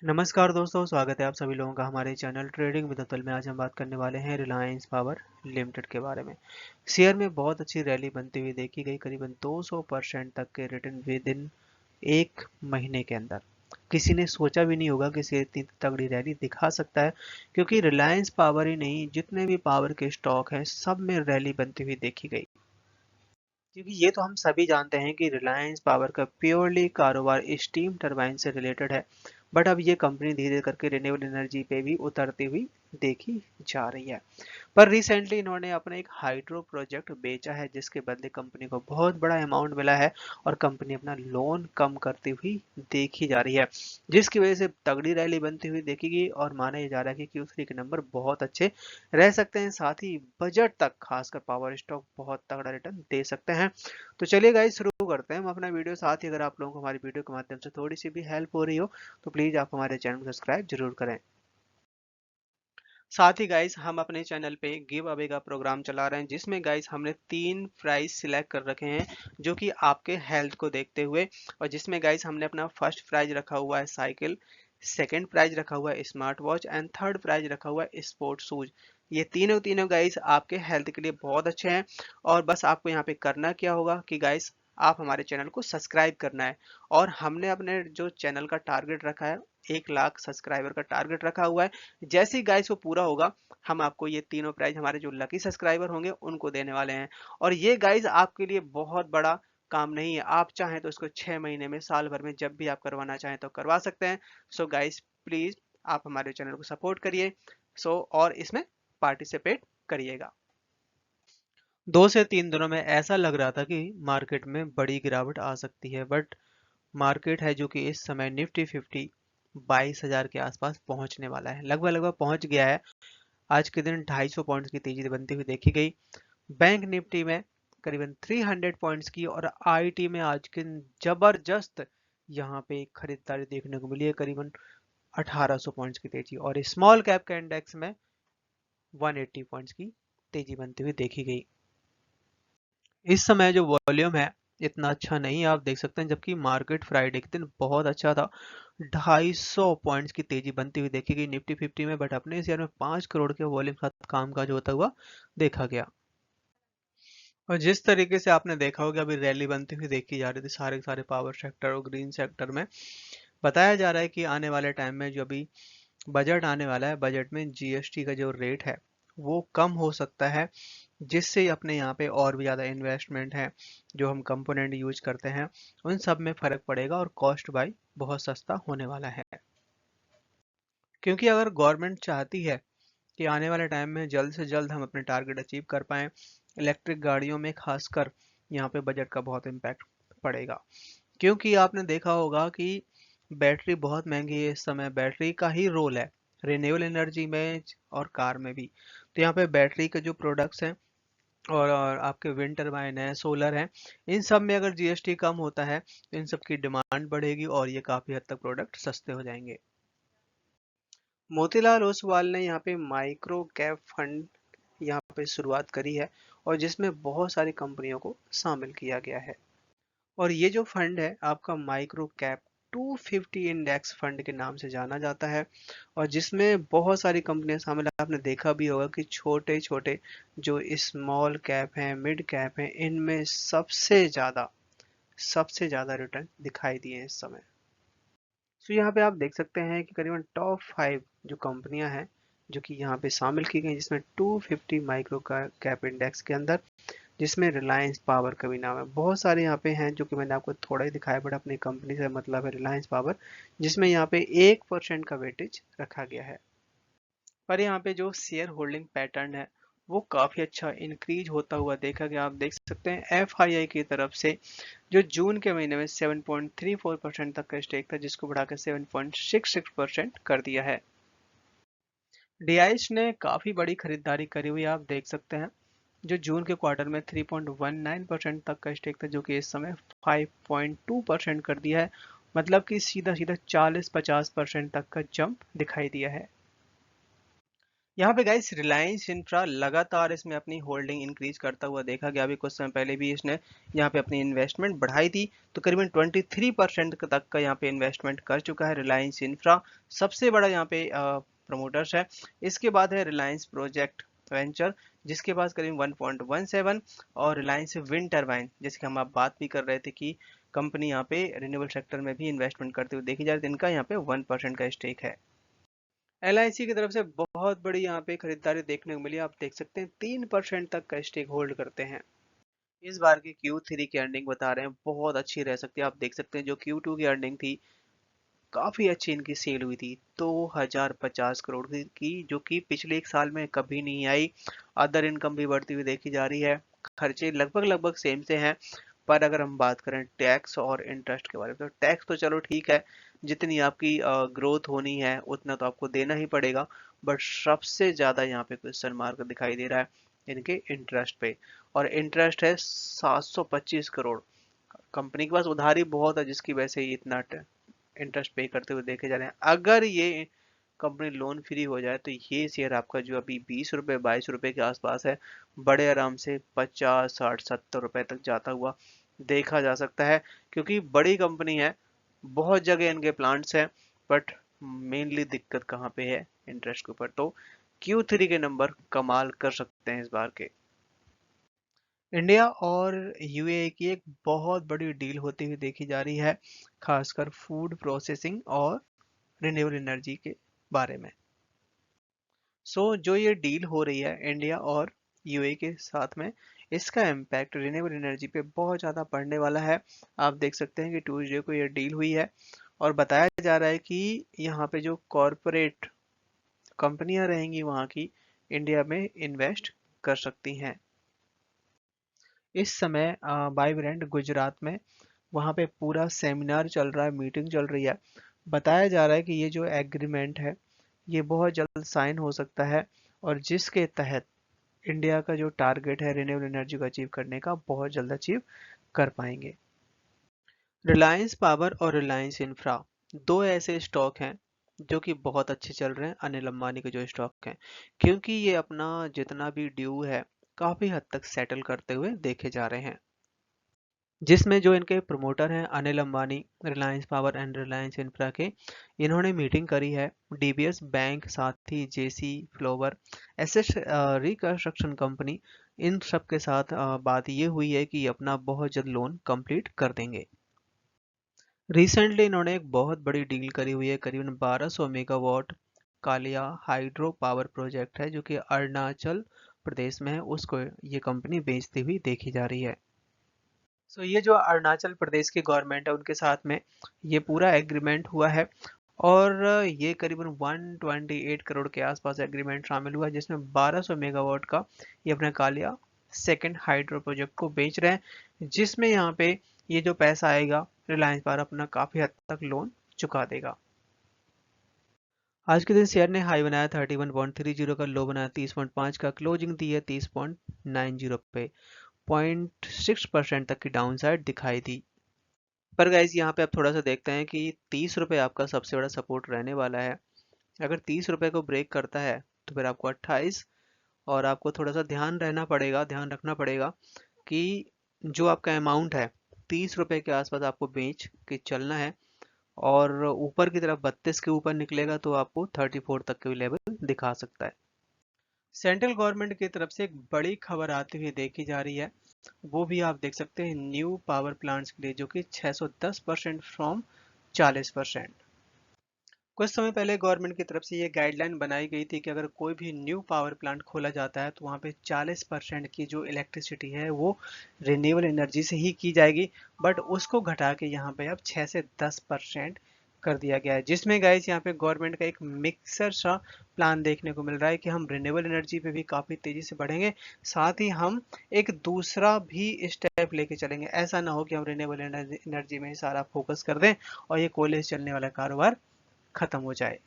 नमस्कार दोस्तों, स्वागत है आप सभी लोगों का हमारे चैनल ट्रेडिंग विद अतुल में। आज हम बात करने वाले हैं रिलायंस पावर लिमिटेड के बारे में। शेयर में बहुत अच्छी रैली बनती हुई देखी गई, करीबन 200% तक के रिटर्न विद इन एक महीने के अंदर। किसी ने सोचा भी नहीं होगा कि शेयर इतनी तगड़ी रैली दिखा सकता है, क्योंकि रिलायंस पावर ही नहीं, जितने भी पावर के स्टॉक हैं सब में रैली बनती हुई देखी गई। क्योंकि ये तो हम सभी जानते हैं कि रिलायंस पावर का प्योरली कारोबार स्टीम टरबाइन से रिलेटेड है, बट अब ये कंपनी धीरे धीरे करके रिन्यूएबल एनर्जी पे भी उतरती हुई देखी जा रही है। पर रिसेंटली इन्होंने अपना एक हाइड्रो प्रोजेक्ट बेचा है, जिसके बदले कंपनी को बहुत बड़ा अमाउंट मिला है और कंपनी अपना लोन कम करती हुई देखी जा रही है, जिसकी वजह से तगड़ी रैली बनती हुई देखी गई और माना यह जा रहा है कि Q3 के नंबर बहुत अच्छे रह सकते हैं। साथ ही बजट तक खासकर पावर स्टॉक बहुत तगड़ा रिटर्न दे सकते हैं। तो चलिए गाइस, शुरू करते हैं हम अपना वीडियो। साथ ही अगर आप लोगों को हमारी वीडियो के माध्यम से थोड़ी सी भी हेल्प हो रही हो तो प्लीज आप हमारे चैनल को सब्सक्राइब जरूर करें। साथ ही गाइस, हम अपने चैनल पे गिव अवे का प्रोग्राम चला रहे हैं, जिसमें गाइस हमने 3 प्राइज सिलेक्ट कर रखे हैं जो कि आपके हेल्थ को देखते हुए, और जिसमें गाइस हमने अपना फर्स्ट प्राइज रखा हुआ है साइकिल, सेकंड प्राइज रखा हुआ है smart watch and third prize रखा हुआ है स्पोर्ट्स शूज। ये तीनों तीनों गाइस आपके हेल्थ के लिए बहुत अच्छे हैं। और बस आपको यहाँ पे करना क्या होगा कि गाइस, आप हमारे चैनल को सब्सक्राइब करना है। और हमने अपने जो चैनल का टारगेट रखा है, 1 लाख सब्सक्राइबर का टारगेट रखा हुआ है। जैसे ही गाइस वो पूरा होगा, हम आपको ये तीनों प्राइज हमारे जो लकी सब्सक्राइबर होंगे उनको देने वाले हैं। और ये गाइस आपके लिए बहुत बड़ा काम नहीं है, आप चाहें तो इसको 6 महीने में, साल भर में जब भी आप करवाना चाहें तो करवा सकते हैं। सो गाइस, प्लीज आप हमारे चैनल को सपोर्ट करिए। और इसमें पार्टिसिपेट करिएगा। 2 से 3 दिनों में ऐसा लग रहा था कि मार्केट में बड़ी गिरावट आ सकती है, बट मार्केट है जो कि इस समय निफ्टी 50 22,000 के आसपास पहुंचने वाला है, लगभग लगभग पहुंच गया है। आज के दिन 250 पॉइंट्स की तेजी बनती हुई देखी गई। बैंक निफ्टी में करीबन 300 पॉइंट्स की, और आईटी में आज के दिन जबरदस्त यहाँ पे एक खरीदारी देखने को मिली है, करीबन 1800 पॉइंट्स की तेजी। और स्मॉल कैप का इंडेक्स में 180 पॉइंट्स की तेजी बनती हुई देखी गई। इस समय जो वॉल्यूम है इतना अच्छा नहीं, आप देख सकते हैं, जबकि मार्केट फ्राइडे के दिन बहुत अच्छा था। 250 पॉइंट्स की तेजी बनती हुई देखी गई निफ्टी 50 में, बट अपने शेयर में 5 करोड़ के वॉल्यूम के साथ कामकाज होता हुआ देखा गया। और जिस तरीके से आपने देखा होगा, अभी रैली बनती हुई देखी जा रही थी सारे के सारे पावर सेक्टर और ग्रीन सेक्टर में, बताया जा रहा है कि आने वाले टाइम में जो अभी बजट आने वाला है, बजट में जीएसटी का जो रेट है वो कम हो सकता है, जिससे अपने यहाँ पे और भी ज़्यादा इन्वेस्टमेंट है, जो हम कंपोनेंट यूज करते हैं उन सब में फर्क पड़ेगा और कॉस्ट बाई बहुत सस्ता होने वाला है। क्योंकि अगर गवर्नमेंट चाहती है कि आने वाले टाइम में जल्द से जल्द हम अपने टारगेट अचीव कर पाएँ, इलेक्ट्रिक गाड़ियों में खासकर यहाँ पे बजट का बहुत इम्पैक्ट पड़ेगा। क्योंकि आपने देखा होगा कि बैटरी बहुत महंगी है इस समय, बैटरी का ही रोल है रिन्यूएबल एनर्जी में और कार में भी। तो यहाँ पे बैटरी के जो प्रोडक्ट्स हैं और आपके विंड टरबाइन है, सोलर है, इन सब में अगर जीएसटी कम होता है तो इन सब की डिमांड बढ़ेगी और ये काफ़ी हद तक प्रोडक्ट सस्ते हो जाएंगे। मोतीलाल ओसवाल ने यहाँ पे माइक्रो कैप फंड यहाँ पे शुरुआत करी है, और जिसमें बहुत सारी कंपनियों को शामिल किया गया है। और ये जो फंड है आपका माइक्रो कैप 250 इंडेक्स फंड के नाम से जाना जाता है, और जिसमें बहुत सारी कंपनियां शामिल है। आपने देखा भी होगा कि छोटे छोटे जो स्मॉल कैप हैं, मिड कैप हैं, इनमें सबसे ज़्यादा रिटर्न दिखाई दिए हैं इस समय। तो यहाँ पे आप देख सकते हैं कि करीबन टॉप 5 जो कंपनियां हैं जो कि यहाँ पे शामिल की गई, जिसमें 250 माइक्रो कैप इंडेक्स के अंदर, जिसमें रिलायंस पावर का भी नाम है। बहुत सारे यहाँ पे हैं जो कि मैंने आपको थोड़ा ही दिखाया, बट अपनी कंपनी से मतलब है रिलायंस पावर, जिसमें यहाँ पे 1% का वेटेज रखा गया है। पर यहाँ पे जो शेयर होल्डिंग पैटर्न है वो काफ़ी अच्छा इंक्रीज होता हुआ देखा गया। आप देख सकते हैं एफआईआई की तरफ से जो जून के महीने में 7.34% तक का स्टेक था, जिसको बढ़ाकर 7.66% कर दिया है। डीआईएच ने काफ़ी बड़ी खरीदारी करी हुई आप देख सकते हैं, जो जून के क्वार्टर में 3.19% तक का स्टेक था, जो कि इस समय 5.2% कर दिया है। मतलब कि सीधा सीधा 40-50% तक का जंप दिखाई दिया है। यहाँ पे गाइस रिलायंस इंफ्रा लगातार इसमें अपनी होल्डिंग इंक्रीज करता हुआ देखा गया। अभी कुछ समय पहले भी इसने यहाँ पे अपनी इन्वेस्टमेंट बढ़ाई थी, तो करीबन 23% तक का यहाँ पे इन्वेस्टमेंट कर चुका है रिलायंस इंफ्रा। सबसे बड़ा यहाँ पे प्रमोटर्स है। इसके बाद है रिलायंस प्रोजेक्ट वेंचर, जिसके पास करीब 1.17, और रिलायंस विंड टर्बाइन, जैसे कि हम आप बात भी कर रहे थे कि कंपनी यहाँ पे रिन्यूएबल सेक्टर में भी इन्वेस्टमेंट करते हुए देखी जाए, तो इनका यहाँ पे 1% का स्टेक है। एलआईसी की तरफ से बहुत बड़ी यहाँ पे खरीदारी देखने को मिली। आप देख सकते हैं 3% तक का स्टेक होल्ड करते हैं। इस बार की Q3 की अर्निंग बता रहे हैं बहुत अच्छी रह सकती है। आप देख सकते हैं जो Q2 की अर्निंग थी, काफी अच्छी इनकी सेल हुई थी 2050 करोड़ की, जो कि पिछले एक साल में कभी नहीं आई। अदर इनकम भी बढ़ती हुई देखी जा रही है। खर्चे लगभग लगभग सेम से हैं, पर अगर हम बात करें टैक्स और इंटरेस्ट के बारे में, तो टैक्स तो चलो ठीक है, जितनी आपकी ग्रोथ होनी है उतना तो आपको देना ही पड़ेगा। बट सबसे ज्यादा यहाँ पे क्वेश्चन मार्क दिखाई दे रहा है इनके इंटरेस्ट पे, और इंटरेस्ट है 725 करोड़। कंपनी के पास उधारी बहुत है, जिसकी वजह से ये इतना इंटरेस्ट पे करते हुए देखे जा रहे हैं। अगर ये कंपनी लोन फ्री हो जाए तो ये शेयर आपका जो अभी 20 रुपए 22 रुपए के आसपास है, बड़े आराम से 50 60 70 रुपए तक जाता हुआ देखा जा सकता है। क्योंकि बड़ी कंपनी है, बहुत जगह इनके प्लांट्स हैं, बट मेनली दिक्कत कहाँ पे है, इंटरेस्ट के ऊपर। तो Q3 के नंबर कमाल कर सकते हैं इस बार के। इंडिया और यूएई की एक बहुत बड़ी डील होती हुई देखी जा रही है, खासकर फूड प्रोसेसिंग और रिन्यूएबल एनर्जी के बारे में। जो ये डील हो रही है इंडिया और यूएई के साथ में, इसका इम्पैक्ट रिन्यूएबल एनर्जी पे बहुत ज़्यादा पड़ने वाला है। आप देख सकते हैं कि ट्यूसडे को ये डील हुई है, और बताया जा रहा है कि यहाँ पे जो कॉरपोरेट कंपनियां रहेंगी वहाँ की, इंडिया में इन्वेस्ट कर सकती हैं। इस समय वाइब्रेंट गुजरात में वहाँ पे पूरा सेमिनार चल रहा है, मीटिंग चल रही है। बताया जा रहा है कि ये जो एग्रीमेंट है ये बहुत जल्द साइन हो सकता है, और जिसके तहत इंडिया का जो टारगेट है रिन्यूएबल एनर्जी को अचीव करने का, बहुत जल्द अचीव कर पाएंगे। रिलायंस पावर और रिलायंस इंफ्रा दो ऐसे स्टॉक हैं जो कि बहुत अच्छे चल रहे हैं, अनिल अंबानी के जो स्टॉक हैं, क्योंकि ये अपना जितना भी ड्यू है काफी हद तक सेटल करते हुए देखे जा रहे हैं। जिसमें जो इनके प्रमोटर हैं Anil Ambani, Reliance power and Reliance infra के, इन्होंने मीटिंग करी है डीबीएस बैंक, साथ ही जेसी फ्लोवर, एसेट रिकंस्ट्रक्शन कंपनी, इन सब के साथ बात ये हुई है कि अपना बहुत जल्द लोन कंप्लीट कर देंगे। रिसेंटली इन्होंने एक बहुत बड़ी डील करी हुई है, करीबन 1200 megawatt Kalia hydro power project है जो कि अरुणाचल प्रदेश में है, उसको ये कंपनी बेचती हुई देखी जा रही है। ये जो अरुणाचल प्रदेश की गवर्नमेंट है उनके साथ में ये पूरा एग्रीमेंट हुआ है, और ये करीबन 128 करोड़ के आसपास एग्रीमेंट शामिल हुआ है, जिसमें 1200 मेगावाट का ये अपना कालिया सेकंड हाइड्रो प्रोजेक्ट को बेच रहे हैं, जिसमें यहाँ पे ये जो पैसा आएगा रिलायंस पावर अपना काफी हद तक लोन चुका देगा। आज के दिन शेयर ने हाई बनाया 31.30 का, लो बनाया 30.5 का, क्लोजिंग दी है 30.90 पे। 0.6% तक की डाउनसाइड दिखाई दी। पर गाइज यहाँ पे आप थोड़ा सा देखते हैं कि 30 रुपये आपका सबसे बड़ा सपोर्ट रहने वाला है। अगर 30 रुपये को ब्रेक करता है तो फिर आपको 28, और आपको थोड़ा सा ध्यान रखना पड़ेगा कि जो आपका अमाउंट है 30 रुपये के आसपास आपको बेच के चलना है, और ऊपर की तरफ 32 के ऊपर निकलेगा तो आपको 34 तक के लेवल दिखा सकता है। सेंट्रल गवर्नमेंट की तरफ से एक बड़ी खबर आती हुई देखी जा रही है, वो भी आप देख सकते हैं न्यू पावर प्लांट्स के लिए, जो कि 610% फ्रॉम 40%। कुछ समय पहले गवर्नमेंट की तरफ से ये गाइडलाइन बनाई गई थी कि अगर कोई भी न्यू पावर प्लांट खोला जाता है तो वहाँ पे 40% की जो इलेक्ट्रिसिटी है वो रिन्यूएबल एनर्जी से ही की जाएगी, बट उसको घटा के यहाँ पे अब 6 से 10% कर दिया गया है, जिसमें गाइस यहाँ पे गवर्नमेंट का एक मिक्सर सा प्लान देखने को मिल रहा है कि हम रिन्यूएबल एनर्जी पे भी काफ़ी तेज़ी से बढ़ेंगे, साथ ही हम एक दूसरा भी स्टेप लेके चलेंगे। ऐसा ना हो कि हम रिन्यूएबल एनर्जी में ही सारा फोकस कर दें और ये कोयले से चलने वाला कारोबार खत्म हो जाए।